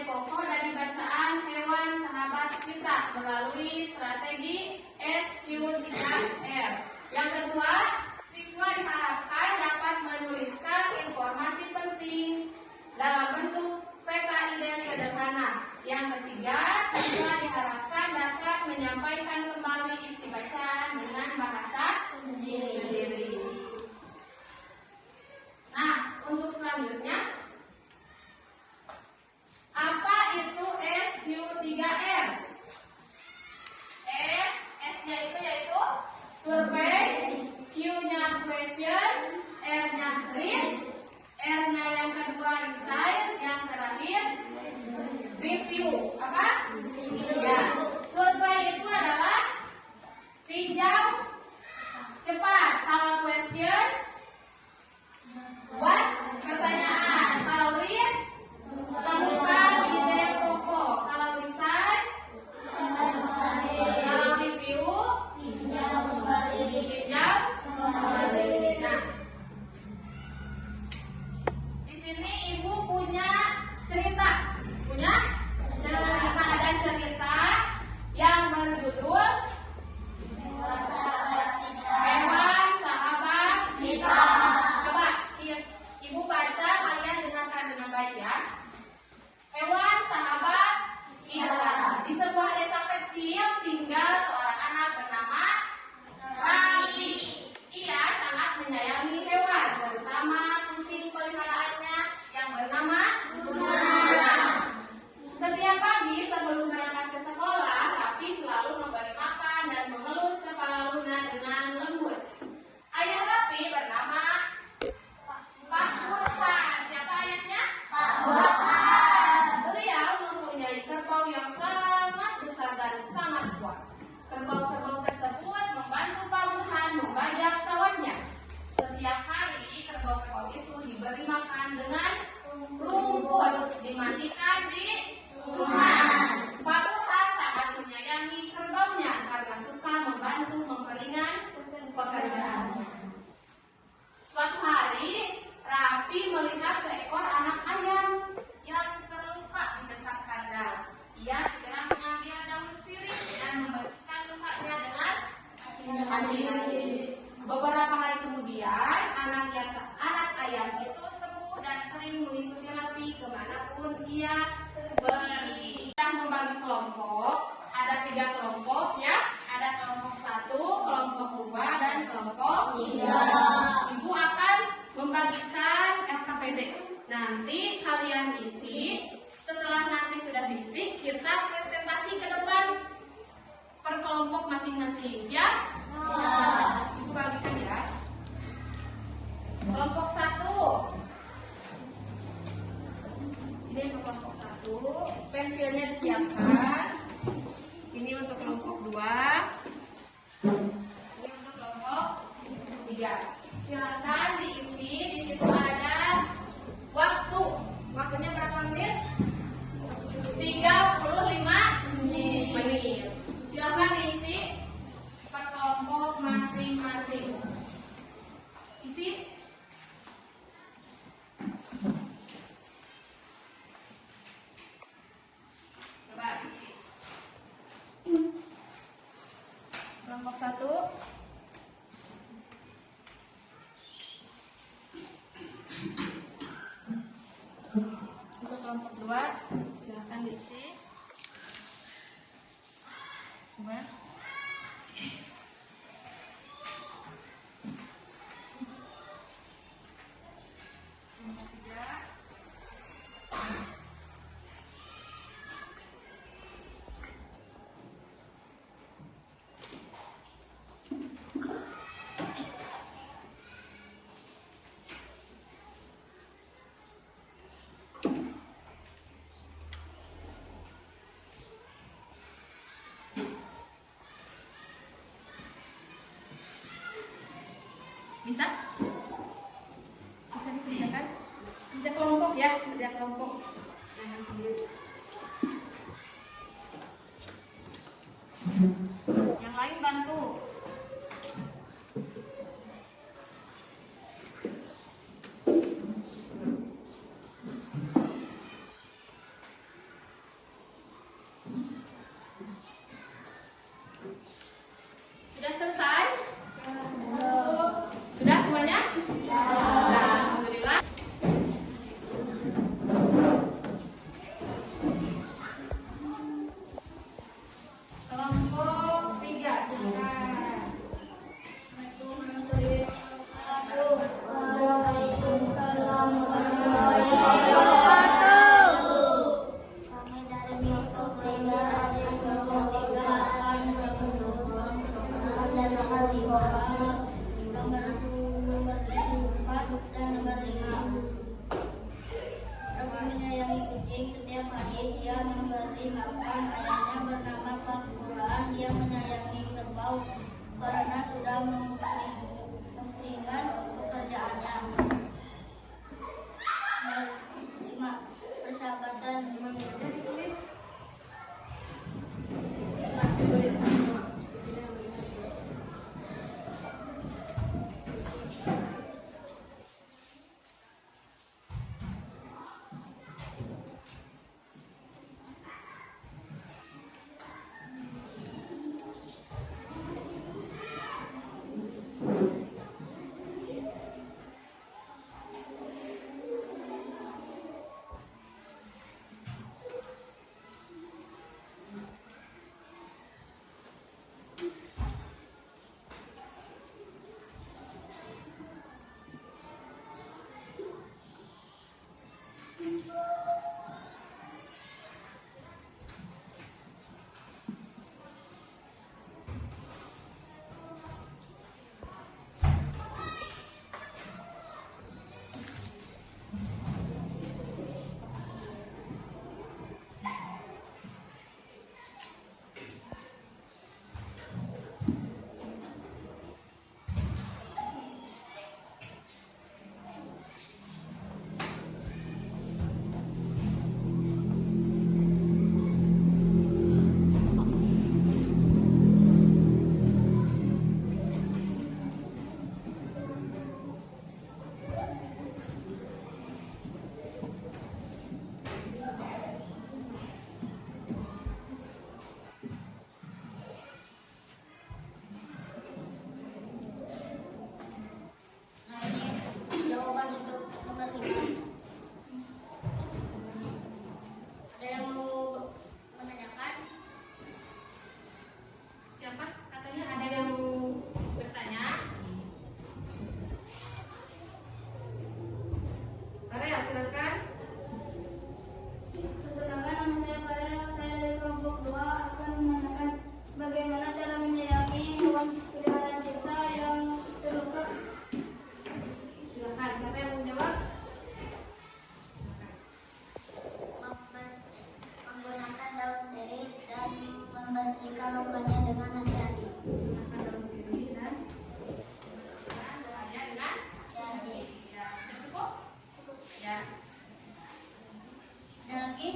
pokok dari bacaan hewan sahabat kita melalui strategi SQ3R. Yang kedua, siswa diharapkan dapat menuliskan informasi penting dalam bentuk PKID sederhana. Yang ketiga, siswa diharapkan dapat menyampaikan kembali isi bacaan dengan bahasa sendiri. Nah, untuk selanjutnya, apa itu SQ3R? S-nya itu yaitu survei, Q-nya question, R-nya read, R-nya yang kedua recite, yang terakhir review. Apa? Ya, survei itu adalah tinjau cepat. Kalau question, buat pertanyaan. Kalau read, temukan ide pokok. Kalau recite, kalau review, tinjau kembali. Nah, di sini ibu punya cerita dan cerita yang berjudul Hewan Sahabat Kita. Coba ibu baca, kalian dengarkan dengan baik ya. Hewan sahabat kita. Di sebuah desa kecil tinggal seorang anak bernama Raffi. Ia sangat menyayangi hewan, terutama kucing peliharaannya yang bernama Luna. Setiap pagi sebelum berangkat ke sekolah, Raffi selalu memberi makan dan mengelus kepala Luna dengan lembut. Ayah Raffi bernama Pak Burhan. Siapa ayahnya? Pak Burhan. Beliau mempunyai kerbau yang sangat besar dan sangat kuat. Kerbau-kerbau tersebut membantu Pak Burhan membajak sawahnya. Setiap hari kerbau-kerbau itu diberi makan dengan rumput, dimandikan di sungai. Pak Burhan sangat menyayangi kerbaunya karena suka membantu memperingan pekerjaannya. Suatu hari, Raffi melihat seekor anak ayam yang terluka di dekat kandang. Ia segera mengambil daun sirih dan membersihkan lukanya dengan hati-hati. Beberapa hari kemudian, anak ayam itu sembuh dan sering mengikuti Raffi kemanapun ia pergi. Kita membagi kelompok, ada 3 kelompok ya. Ada kelompok 1, kelompok 2, dan kelompok 3. Ibu akan membagikan LKPD. Nanti kalian isi. Setelah nanti sudah diisi, kita presentasi ke depan per kelompok masing-masing. Siap? Ya. Ibu bagikan ya. Kelompok 1. Ini untuk kelompok 1. Pensilnya disiapkan. Ini untuk kelompok 2. Ini untuk kelompok 3. Silakan diisi. Di situ ada waktu. Waktunya berapa menit? 35 menit. Silakan diisi per kelompok masing-masing. Isi. Coba isi. Kelompok 1. Untuk kelompok 2, silakan diisi. Coba. Kelompok 3. Bisa? Bisa dikerjakan? Kerja kelompok ya, kerja kelompok. Jangan sendiri. Yang lain bantu. dimakan. Ayahnya bernama Pak Burhan. Dia menyayangi kerbau karena sudah memperingan pekerjaannya. 5. Persahabatan. Membersihkan lukanya dengan hati-hati. Daun sirih dan membersihkan lukanya dengan hati-hati. Ya, sudah cukup? Ya. Ada lagi?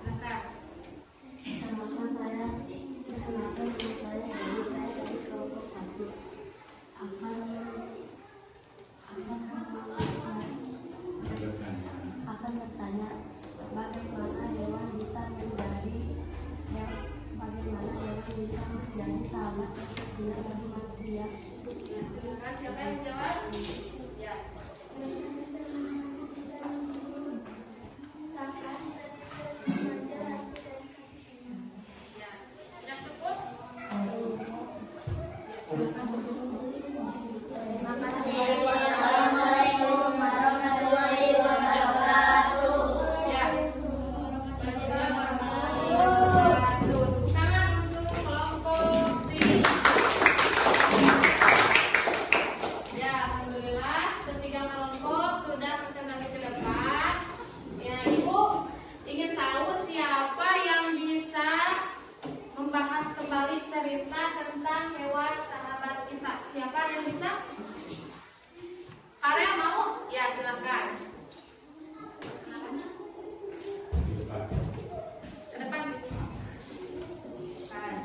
Silakan. Perkenalkan saya dari kelompok 1. Akan bertanya bagaimana hewan bisa menjadi sahabat bila bagi manusia. Ya, silakan siapa yang menjawab? Ya. Ya, sudah cukup? Terima kasih. Wassalamualaikum warahmatullahi wabarakatuh. Ya. Waalaikumsalam warahmatullahi wabarakatuh. Tangan untuk kelompok 3. Ya, alhamdulillah ketiga kelompok sudah presentasi ke depan. Ya, Ibu ingin tahu siapa yang bisa membahas kembali cerita tentang hewan sahabat kita. Siapa yang bisa? Ada yang mau? Ya, silakan. Ke depan gitu. Pas.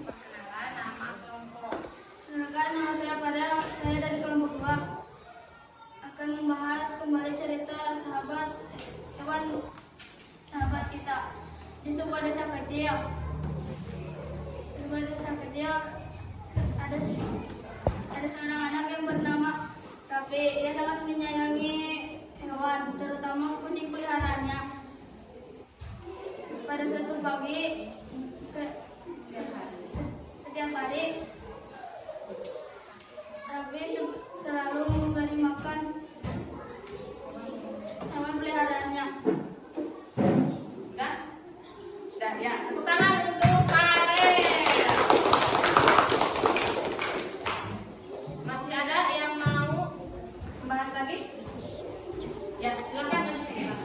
Perkenalan nama kelompok. Perkenalkan, nama saya Pada. Saya dari kelompok 2 akan membahas kembali cerita hewan sahabat kita di sebuah desa kecil. Di sebuah desa kecil ada seorang anak yang bernama Raffi. Ia sangat menyayangi hewan, terutama kucing peliharaannya. Pada suatu pagi, setiap hari Raffi selalu memberi makan hewan peliharaannya. Sudah ya. Tepuk tangan untuk Kare. Masih ada yang mau membahas lagi? Ya, silakan lanjutkan.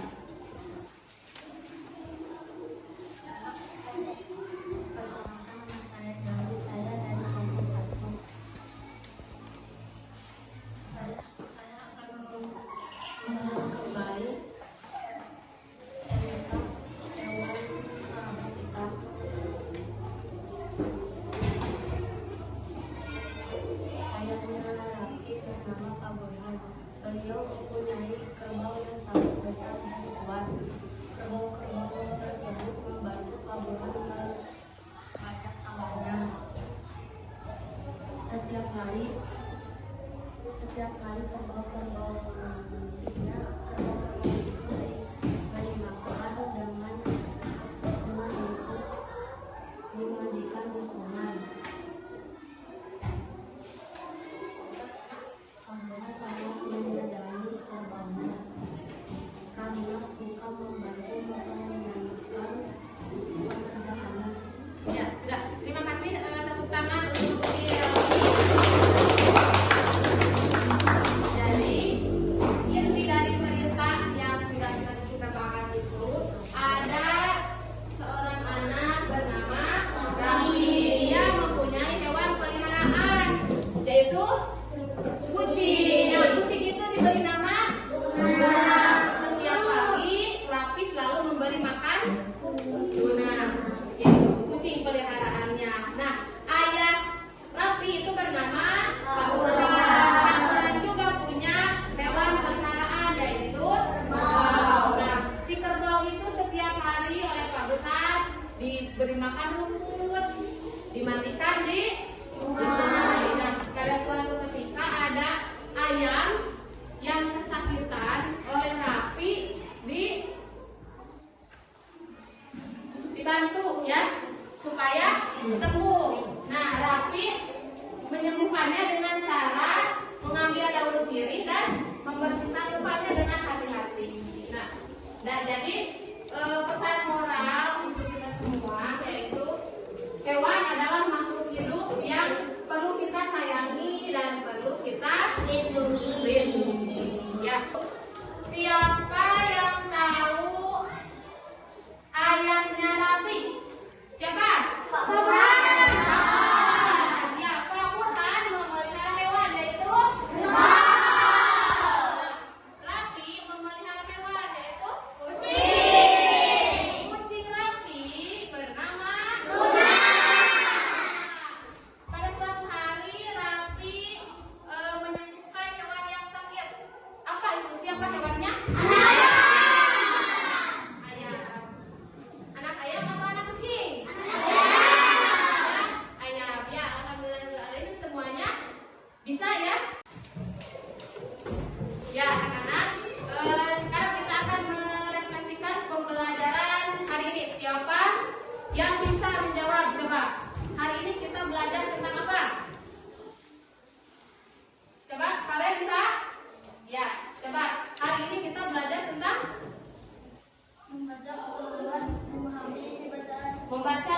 makan tuna. Itu kucing peliharaannya. Nah, ayah Raffi itu bernama Pak Burhan. Dan juga punya hewan peliharaan yaitu kerbau. Nah, si kerbau itu setiap hari oleh Pak Burhan diberi makan rumput, dimandikan di sungai. Nah, pada suatu ketika ada ayam yang kesakitan oleh Raffi dibantu ya supaya sembuh. Nah, Raffi menyembuhkannya dengan cara mengambil daun sirih dan membersihkan lukanya dengan hati-hati. Nah, dan jadi pesan moral untuk kita semua yaitu hewan adalah makhluk hidup yang perlu kita sayangi dan perlu kita lindungi. Ya. Siapa yang tahu ayahnya Raffi? Siapa? Pak Burhan. Ya, Pak Burhan memelihara hewan yaitu kerbau. Raffi memelihara hewan yaitu kucing. Kucing Raffi bernama Luna. Pada suatu hari Raffi menyembuhkan hewan yang sakit. Apa itu? Siapa hewannya? Anak ayam atau anak kucing? Ayam. Ya, alhamdulillah ini semuanya bisa ya. Ya, anak-anak, sekarang kita akan merefleksikan pembelajaran hari ini. Siapa yang bisa menjawab? Coba. Hari ini kita belajar tentang apa? Coba, kalian bisa? Ya, coba. Hari ini kita belajar tentang Membaca Al-Quran, memahami isi bacaan. membaca